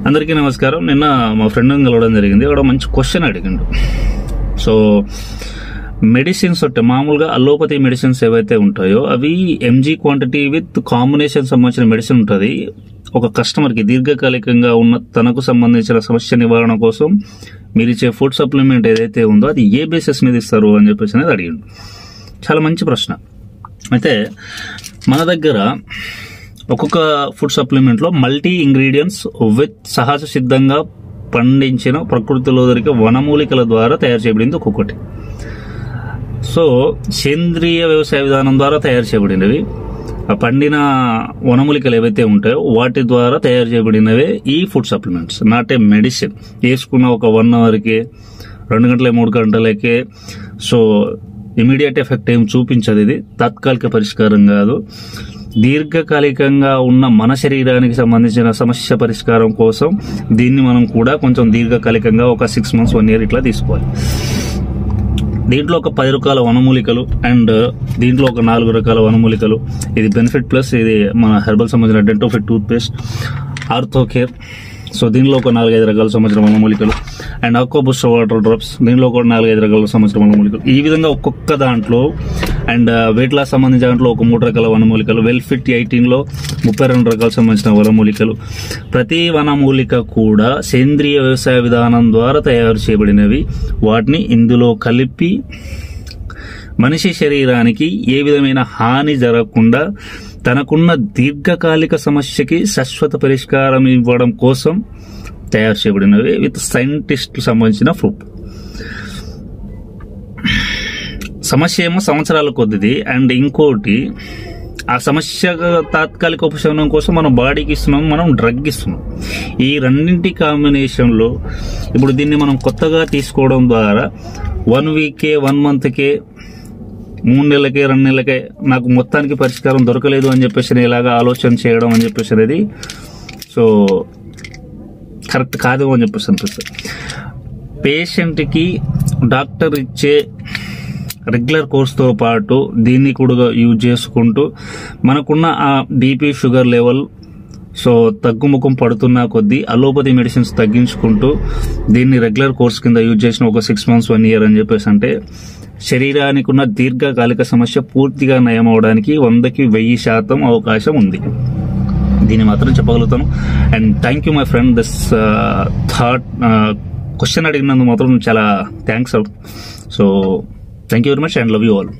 అందరికీ నమస్కారం. నిన్న మా ఫ్రెండ్ కలవడం జరిగింది. ఒక మంచి క్వశ్చన్ అడిగిండు. సో మెడిసిన్స్ అంటే మామూలుగా అలోపతి మెడిసిన్స్ ఏవైతే ఉంటాయో అవి ఎంజీ క్వాంటిటీ విత్ కాంబినేషన్ సంబంధించిన మెడిసిన్ ఉంటుంది. ఒక కస్టమర్కి దీర్ఘకాలికంగా ఉన్న తనకు సంబంధించిన సమస్య నివారణ కోసం మీరు ఇచ్చే ఫుడ్ సప్లిమెంట్ ఏదైతే ఉందో అది ఏ బేసిస్ మీద ఇస్తారు అని చెప్పేసి అనేది అడిగిండు. చాలా మంచి ప్రశ్న. అయితే మన దగ్గర ఒక్కొక్క ఫుడ్ సప్లిమెంట్లో మల్టీ ఇంగ్రీడియంట్స్ విత్ సహజ సిద్ధంగా పండించిన ప్రకృతిలో దొరికే వనమూలికల ద్వారా తయారు చేయబడింది ఒక్కొక్కటి. సో సేంద్రియ వ్యవసాయ విధానం ద్వారా తయారు చేయబడినవి, ఆ పండిన వనమూలికలు ఏవైతే ఉంటాయో వాటి ద్వారా తయారు చేయబడినవే ఈ food supplements. Not a medicine. వేసుకున్న ఒక 1 అవర్కి 2 గంటల 3 గంటలకే సో ఇమీడియట్ ఎఫెక్ట్ ఏం చూపించదు. ఇది తాత్కాలిక పరిష్కారం కాదు. దీర్ఘకాలికంగా ఉన్న మన శరీరానికి సంబంధించిన సమస్య పరిష్కారం కోసం దీన్ని మనం కూడా కొంచెం దీర్ఘకాలికంగా ఒక 6 months 1 year ఇట్లా తీసుకోవాలి. దీంట్లో ఒక 10 రకాల వనమూలికలు అండ్ దీంట్లో ఒక 4 రకాల వనమూలికలు. ఇది బెనిఫిట్ ప్లస్, ఇది మన హెర్బల్ సంబంధించిన Dentofit toothpaste, ortho care. So దీనిలో ఒక 4-5 రకాల సంబంధించిన వనమూలికలు అండ్ అకోబుస్ట్రా వాటర్ డ్రాప్స్, దీనిలో ఒక 4-5 రకాల సంబంధించిన వనమూలికలు. ఈ విధంగా ఒక్కొక్క దాంట్లో అండ్ వెయిట్ లాస్ సంబంధించిన దాంట్లో ఒక 3 రకాల వనమూలికలు, వెల్ ఫిట్ 18లో 32 రకాల సంబంధించిన వనమూలికలు. ప్రతి వనమూలిక కూడా సేంద్రియ వ్యవసాయ విధానం ద్వారా తయారు చేయబడినవి. వాటిని ఇందులో కలిపి మనిషి శరీరానికి ఏ విధమైన హాని జరగకుండా తనకున్న దీర్ఘకాలిక సమస్యకి శాశ్వత పరిష్కారం ఇవ్వడం కోసం తయారు చేయబడినవి విత్ సైంటిస్ట్ సంబంధించిన ప్రూఫ్. సమస్య ఏమో సంవత్సరాల కొద్దిది అండ్ ఇంకోటి ఆ సమస్య తాత్కాలిక ఉపశమనం కోసం మనం బాడీకి ఇస్తున్నాం, మనం డ్రగ్ ఇస్తున్నాం. ఈ రెండింటి కాంబినేషన్లో ఇప్పుడు దీన్ని మనం కొత్తగా తీసుకోవడం ద్వారా 1 weekకే 1 monthకే 3 నెలలకే 2 నెలలకే నాకు మొత్తానికి పరిష్కారం దొరకలేదు అని చెప్పేసి ఇలాగా ఆలోచన చేయడం అని చెప్పేసి అనేది సో కరెక్ట్ కాదు అని చెప్పేసి అనిపిస్తుంది. పేషెంట్కి డాక్టర్ ఇచ్చే రెగ్యులర్ కోర్స్తో పాటు దీన్ని కూడా యూజ్ చేసుకుంటూ మనకున్న ఆ బీపీ షుగర్ లెవెల్ సో తగ్గుముఖం పడుతున్న కొద్దీ అలోపతి మెడిసిన్స్ తగ్గించుకుంటూ దీన్ని రెగ్యులర్ కోర్స్ కింద యూజ్ చేసిన ఒక 6 months 1 year అని చెప్పేసి అంటే శరీరానికి ఉన్న దీర్ఘకాలిక సమస్య పూర్తిగా నయం అవడానికి 100కి 1000% అవకాశం ఉంది. దీన్ని మాత్రం చెప్పగలుగుతాను. And thank you my friend. This question అడిగినందుకు మాత్రం చాలా thanks out. So thank you very much and love you all.